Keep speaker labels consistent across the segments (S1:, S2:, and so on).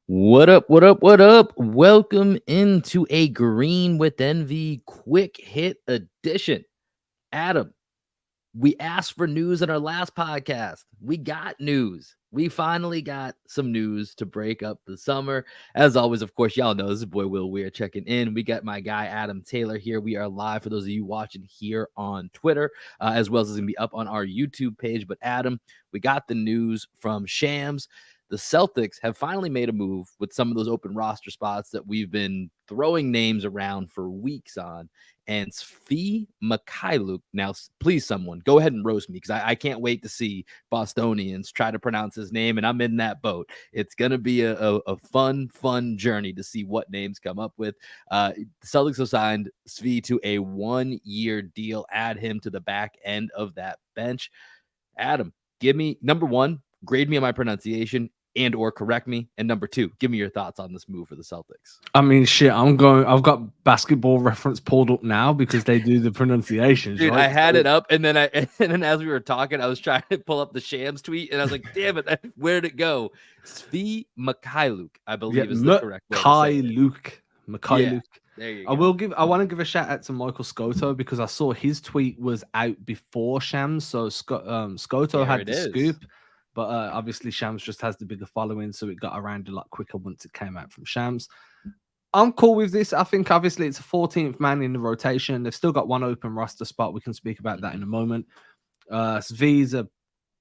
S1: What up? What up? What up? Welcome into a Green with Envy quick hit edition. Adam, we asked for news in our last podcast. We got news. We finally got some news to break up the summer. As always, of course, y'all know this is boy Will Weir checking in. We got my guy Adam Taylor here. We are live for those of you watching here on Twitter, as well as it's gonna be up on our YouTube page. But Adam, we got the news from Shams. The Celtics have finally made a move with some of those open roster spots that we've been throwing names around for weeks on. And Svi Mikhailuk. Now, please, someone go ahead and roast me because I can't wait to see Bostonians try to pronounce his name, and I'm in that boat. It's going to be a fun journey to see what names come up with. The Celtics have signed Svi to a 1-year deal. Add him to the back end of that bench. Adam, give me number one, grade me on my pronunciation and or correct me. And number two, give me your thoughts on this move for the Celtics.
S2: I mean, shit, I've got Basketball Reference pulled up now because they do the pronunciations,
S1: Dude,
S2: right?
S1: I had it up, and then as we were talking, I was trying to pull up the Shams tweet, and I was like, "Damn it, where did it go?" Svi Mikhailuk, I believe, is the correct way to say it. Yeah,
S2: Mikhailuk.
S1: there you
S2: I
S1: go.
S2: want to give a shout out to Michael Scotto because I saw his tweet was out before Shams, so Scotto
S1: There
S2: had
S1: it
S2: the
S1: is.
S2: scoop, but obviously Shams just has the bigger following, so it got around a lot quicker once it came out from Shams. I'm cool with this. I think obviously it's a 14th man in the rotation. They've still got one open roster spot. We can speak about that in a moment. V's a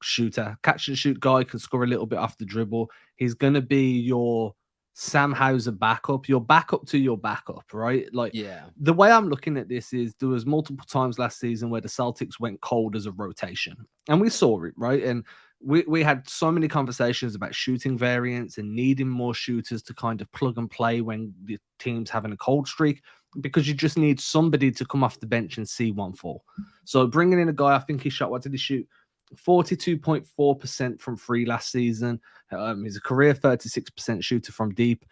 S2: shooter, catch and shoot guy, can score a little bit off the dribble. He's going to be your Sam Hauser backup, your backup to your backup, right? Like
S1: Yeah,
S2: the way I'm looking at this is there was multiple times last season where the Celtics went cold as a rotation, and we saw it, right? And we had so many conversations about shooting variants and needing more shooters to kind of plug and play when the team's having a cold streak because you just need somebody to come off the bench and see one fall. So bringing in a guy, I think he shot, what did he shoot? 42.4% from free last season. He's a career 36% shooter from deep.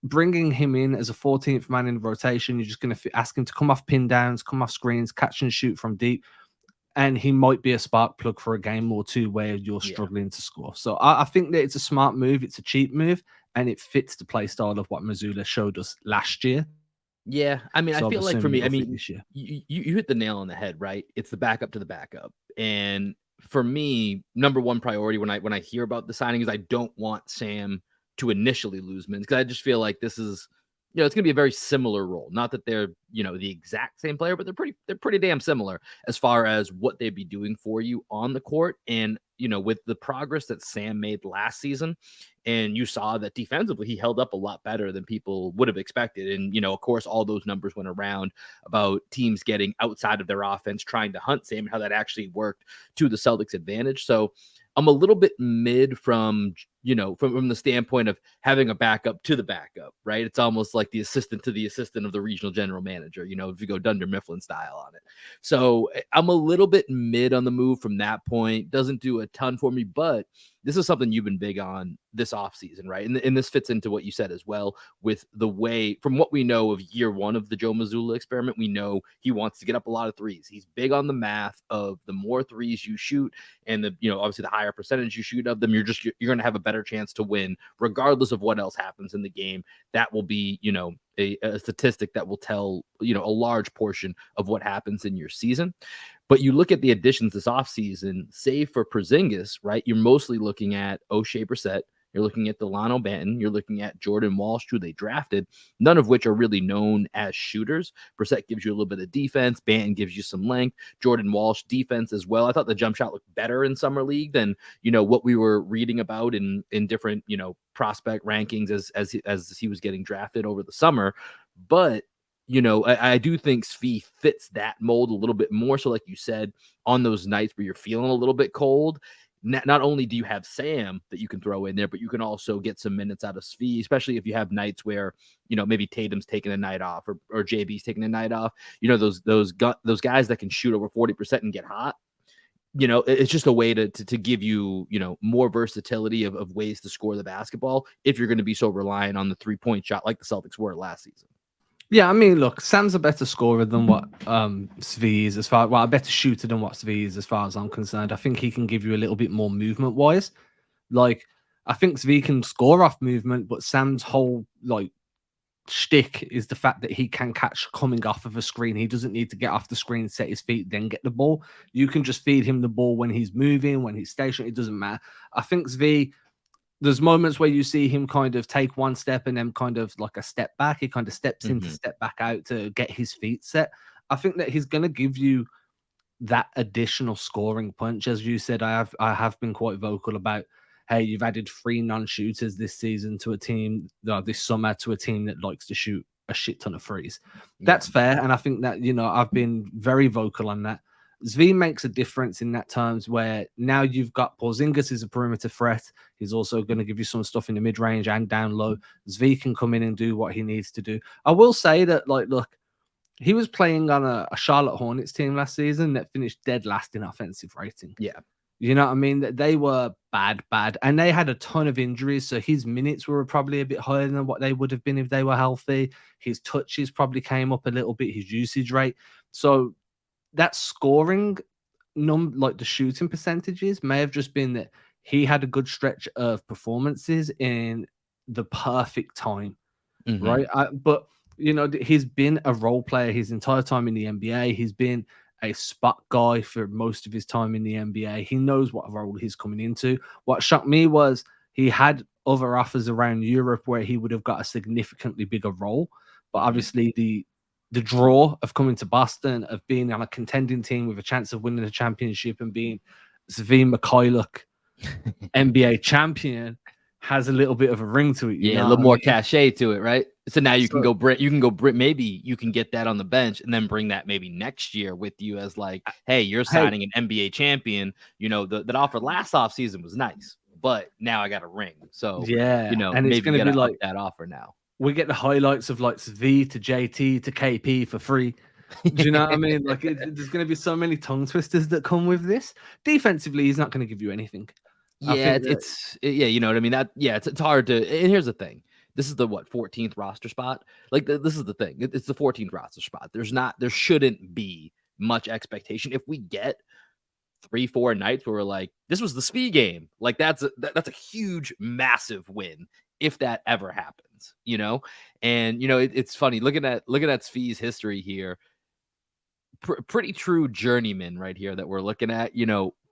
S2: Bringing him in as a 14th man in the rotation, you're just going to ask him to come off pin downs, come off screens, catch and shoot from deep. And he might be a spark plug for a game or two where you're
S1: yeah,
S2: struggling to score. So I think that it's a smart move. It's a cheap move, and it fits the play style of what Missoula showed us last year.
S1: yeah. I mean, I
S2: So I'm
S1: feel like for
S2: assuming
S1: me, I
S2: it'll fit
S1: mean,
S2: this year.
S1: you hit the nail on the head, right? It's the backup to the backup, and for me, number one priority when I hear about the signing is I don't want Sam to initially lose minutes because I just feel like this is, it's going to be a very similar role. Not that they're, the exact same player, but they're pretty damn similar as far as what they'd be doing for you on the court. And, with the progress that Sam made last season, and you saw that defensively he held up a lot better than people would have expected. And, of course, all those numbers went around about teams getting outside of their offense, trying to hunt Sam, and how that actually worked to the Celtics' advantage. So I'm a little bit mid from, from the standpoint of having a backup to the backup, right? It's almost like the assistant to the assistant of the regional general manager, if you go Dunder Mifflin style on it. So I'm a little bit mid on the move from that point. Doesn't do a ton for me, but this is something you've been big on this offseason, right? And this fits into what you said as well with the way, from what we know of year one of the Joe Mazzulla experiment, we know he wants to get up a lot of threes. He's big on the math of the more threes you shoot and obviously the higher percentage you shoot of them, you're going to have a better chance to win regardless of what else happens in the game. That will be, a statistic that will tell, a large portion of what happens in your season. But you look at the additions this offseason, save for Porzingis, right? You're mostly looking at O'Shea Brissett. You're looking at Delano Banton. You're looking at Jordan Walsh, who they drafted, none of which are really known as shooters. Brissett gives you a little bit of defense. Banton gives you some length. Jordan Walsh defense as well. I thought the jump shot looked better in summer league than, what we were reading about in different, prospect rankings as he was getting drafted over the summer. But I do think Svi fits that mold a little bit more. So, like you said, on those nights where you're feeling a little bit cold, not only do you have Sam that you can throw in there, but you can also get some minutes out of Svi, especially if you have nights where, maybe Tatum's taking a night off or JB's taking a night off. Those guys that can shoot over 40% and get hot. It's just a way to give you, more versatility of ways to score the basketball if you're going to be so reliant on the 3-point shot like the Celtics were last season.
S2: Yeah, I mean, look, Sam's a better scorer than what Svi is a better shooter than what Svi is as far as I'm concerned. I think he can give you a little bit more movement wise. Like, I think Zvi can score off movement, but Sam's whole like shtick is the fact that he can catch coming off of a screen. He doesn't need to get off the screen, set his feet, then get the ball. You can just feed him the ball when he's moving, when he's stationary. It doesn't matter. I think Zvi, there's moments where you see him kind of take one step and then kind of like a step back. He kind of steps in to step back out to get his feet set. I think that he's going to give you that additional scoring punch. As you said, I have been quite vocal about, hey, you've added 3 non-shooters this season to a team, this summer, to a team that likes to shoot a shit ton of threes. That's fair. And I think that, I've been very vocal on that. Zvi makes a difference in that terms where now you've got Porzingis as a perimeter threat. He's also going to give you some stuff in the mid-range and down low. Zvi can come in and do what he needs to do. I will say that, look, he was playing on a Charlotte Hornets team last season that finished dead last in offensive rating.
S1: Yeah.
S2: You know what I mean? They were bad. And they had a ton of injuries. So his minutes were probably a bit higher than what they would have been if they were healthy. His touches probably came up a little bit, his usage rate. So that scoring like the shooting percentages may have just been that he had a good stretch of performances in the perfect time. Right. But he's been a role player his entire time in the NBA. He's been a spot guy for most of his time in the NBA. He knows what role he's coming into. What shocked me was he had other offers around Europe where he would have got a significantly bigger role. But obviously the draw of coming to Boston, of being on a contending team with a chance of winning a championship and being Zvi Mikhailuk NBA champion has a little bit of a ring to it.
S1: A little more cachet to it, right? So now you can go maybe you can get that on the bench and then bring that maybe next year with you as like, hey, you're signing an NBA champion. That offer last offseason was nice, but now I got a ring. So
S2: and
S1: maybe
S2: it's going to be like
S1: that offer now.
S2: We get the highlights of like Zvi to JT to KP for free. Do you know what I mean? Like there's going to be so many tongue twisters that come with this. Defensively, he's not going to give you anything.
S1: It's you know what I mean? It's hard to. And here's the thing: this is the 14th roster spot. Like this is the thing. It's the 14th roster spot. There shouldn't be much expectation. If we get 3-4 nights where we're like, this was the Zvi game, like that's a huge, massive win if that ever happens. And it's funny looking at Zvi's history here. Pretty true journeyman right here that we're looking at.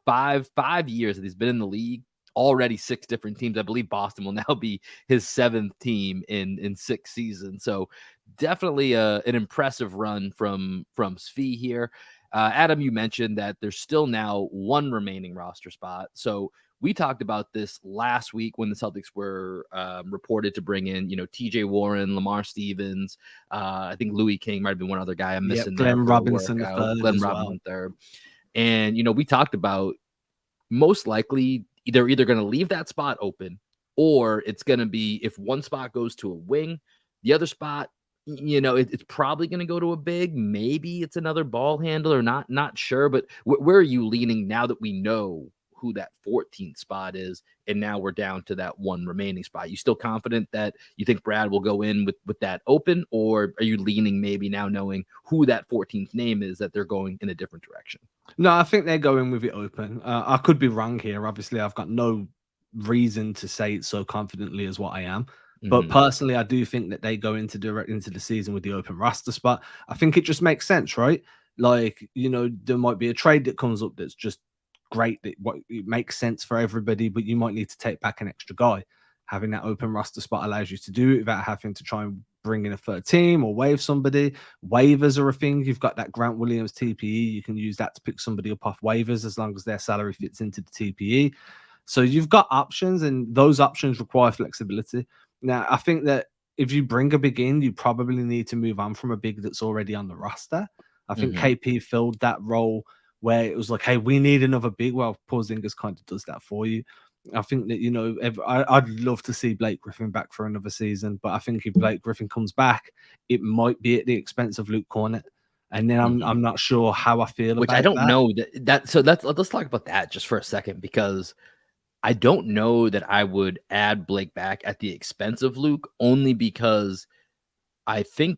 S1: 5 years that he's been in the league, already 6 different teams. I believe Boston will now be his 7th team in 6 seasons. So definitely an impressive run from Zvi here. Adam, you mentioned that there's still now 1 remaining roster spot. So we talked about this last week when the Celtics were reported to bring in, TJ Warren, Lamar Stevens. I think Louis King might have been one other guy I'm missing.
S2: Glenn Robinson
S1: third. And, we talked about most likely they're either going to leave that spot open or it's going to be if one spot goes to a wing, the other spot, it's probably going to go to a big. Maybe it's another ball handler, not sure. But where are you leaning now that we know who that 14th spot is and now we're down to that 1 remaining spot? You still confident that you think Brad will go in with that open, or are you leaning maybe now knowing who that 14th name is that they're going in a different direction?
S2: No, I think they're going with it open. I could be wrong here. Obviously, I've got no reason to say it so confidently as what I am. But personally, I do think that they go into the season with the open roster spot. I think it just makes sense, right? Like, there might be a trade that comes up that's just great. It makes sense for everybody, but you might need to take back an extra guy. Having that open roster spot allows you to do it without having to try and bring in a third team or waive somebody. Waivers are a thing. You've got that Grant Williams TPE. You can use that to pick somebody up off waivers as long as their salary fits into the TPE. So you've got options, and those options require flexibility. Now, I think that if you bring a big in, you probably need to move on from a big that's already on the roster. I think KP filled that role where it was like, hey, we need another big. Well, Porzingis kind of does that for you. I think that, I'd love to see Blake Griffin back for another season, but I think if Blake Griffin comes back, it might be at the expense of Luke Cornett. And then I'm not sure how I feel about that.
S1: I don't know that. So let's talk about that just for a second, because I don't know that I would add Blake back at the expense of Luke, only because I think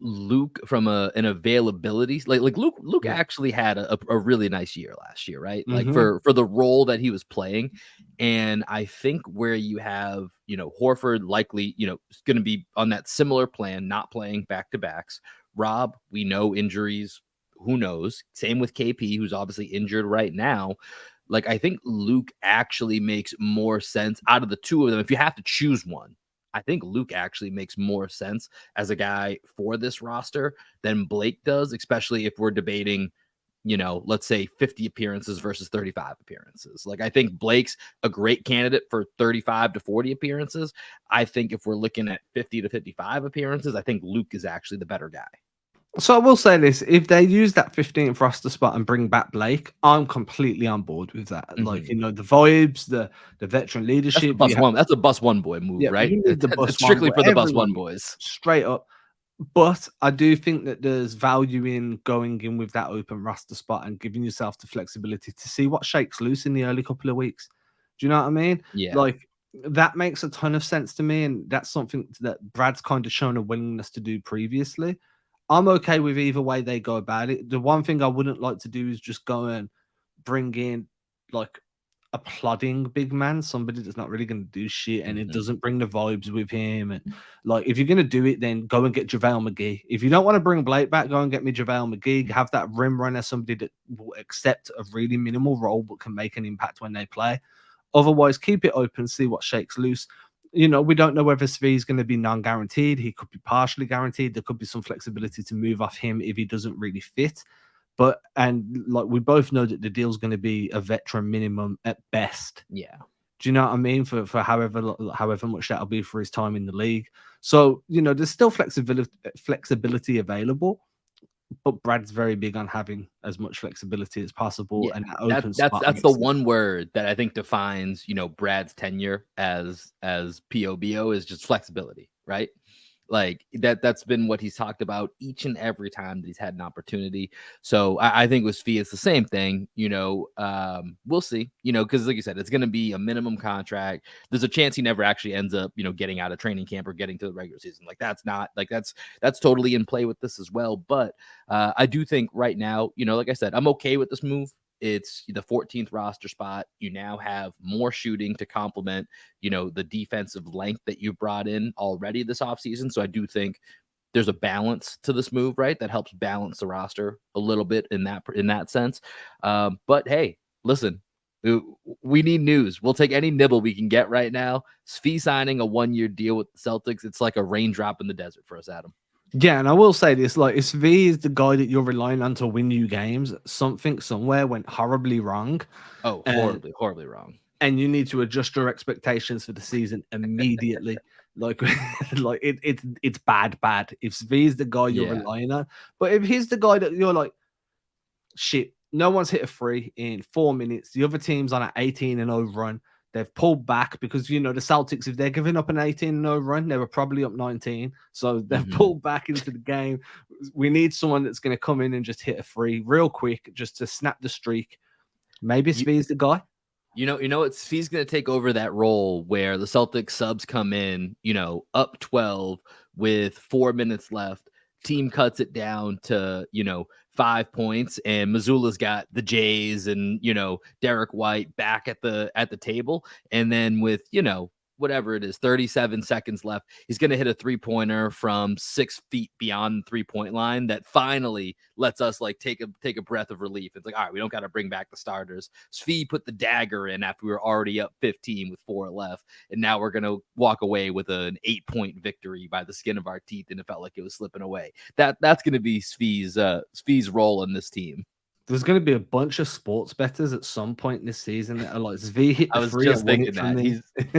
S1: Luke from an availability, like Luke actually had a really nice year last year, right? Like for the role that he was playing. And I think where you have, Horford likely, is going to be on that similar plan, not playing back-to-backs. Rob, we know injuries. Who knows? Same with KP, who's obviously injured right now. Like, I think Luke actually makes more sense out of the two of them. If you have to choose one, I think Luke actually makes more sense as a guy for this roster than Blake does, especially if we're debating, let's say 50 appearances versus 35 appearances. Like, I think Blake's a great candidate for 35 to 40 appearances. I think if we're looking at 50 to 55 appearances, I think Luke is actually the better guy.
S2: So I will say this: if they use that 15th roster spot and bring back Blake, I'm completely on board with that. Like, the vibes, the veteran leadership.
S1: That's a bus one boy move,
S2: Yeah,
S1: right?
S2: you need the bus
S1: It's strictly
S2: one,
S1: for the bus
S2: everyone,
S1: one boys.
S2: straight up. But I do think that there's value in going in with that open roster spot and giving yourself the flexibility to see what shakes loose in the early couple of weeks. Do you know what I mean?
S1: Yeah.
S2: Like, that makes a ton of sense to me, and that's something that Brad's kind of shown a willingness to do previously. I'm okay with either way they go about it. The one thing I wouldn't like to do is just go and bring in like a plodding big man, somebody that's not really going to do shit, and it doesn't bring the vibes with him. And like, if you're going to do it, then go and get JaVale McGee. If you don't want to bring Blake back, go and get me JaVale McGee. Have that rim runner, somebody that will accept a really minimal role but can make an impact when they play. Otherwise, keep it open, see what shakes loose. We don't know whether Svi is going to be non-guaranteed. He could be partially guaranteed. There could be some flexibility to move off him if he doesn't really fit. And like, we both know that the deal's going to be a veteran minimum at best.
S1: Yeah.
S2: Do you know what I mean? For however much that'll be for his time in the league. So, there's still flexibility available. But Brad's very big on having as much flexibility as possible, and
S1: that's the one word that I think defines, Brad's tenure as POBO is just flexibility, right? Like, that's been what he's talked about each and every time that he's had an opportunity. So I think with Svi, it's the same thing. We'll see. Because like you said, it's going to be a minimum contract. There's a chance he never actually ends up, getting out of training camp or getting to the regular season. Like, that's totally in play with this as well. But I do think right now, like I said, I'm okay with this move. It's the 14th roster spot. You now have more shooting to complement, the defensive length that you brought in already this offseason. So I do think there's a balance to this move, right? That helps balance the roster a little bit in that sense. But hey, listen, we need news. We'll take any nibble we can get right now. Svi signing a 1-year deal with the Celtics. It's like a raindrop in the desert for us, Adam.
S2: Yeah, and I will say this: like, if Svi is the guy that you're relying on to win you games, something somewhere went horribly wrong.
S1: Oh, horribly wrong.
S2: And you need to adjust your expectations for the season immediately. Like it's bad. If Svi is the guy you're relying on, but if he's the guy that you're like, shit, no one's hit a free in 4 minutes. The other team's on an 18-0 run. They've pulled back because, the Celtics, if they're giving up an 18-0 run, they were probably up 19. So they've pulled back into the game. We need someone that's going to come in and just hit a free real quick just to snap the streak. Maybe Svi's the guy.
S1: You know what? Svi's going to take over that role where the Celtics subs come in, up 12 with 4 minutes left. Team cuts it down to, 5 points, and Missoula's got the Jays and, Derek White back at the table. And then with, whatever it is, 37 seconds left, he's going to hit a 3-pointer from 6 feet beyond the 3-point line that finally lets us like take a breath of relief. It's like, all right, we don't got to bring back the starters. Svi put the dagger in after we were already up 15 with 4 left. And now we're going to walk away with an 8-point victory by the skin of our teeth. And it felt like it was slipping away. That's going to be Svi's role in this team.
S2: There's going to be a bunch of sports bettors at some point this season that are like, Svi hit the
S1: I was
S2: free.
S1: just thinking that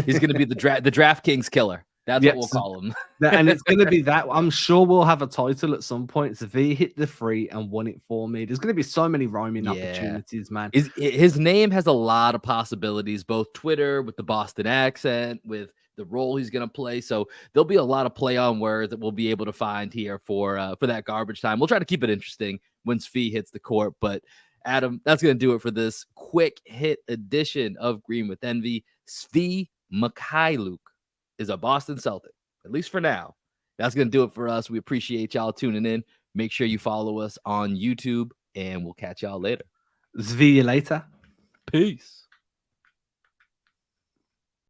S1: he's going to be the DraftKings killer. That's what we'll call him.
S2: And it's going to be that. I'm sure we'll have a title at some point. Svi hit the free and won it for me. There's going to be so many rhyming opportunities, man.
S1: His name has a lot of possibilities, both Twitter with the Boston accent, with the role he's going to play. So there'll be a lot of play on words that we'll be able to find here for that garbage time. We'll try to keep it interesting when Svi hits the court. But Adam, that's going to do it for this quick hit edition of Green with Envy. Svi Mykhailiuk is a Boston Celtic, at least for now. That's going to do it for us. We appreciate y'all tuning in. Make sure you follow us on YouTube, and we'll catch y'all later.
S2: See you later.
S1: Peace.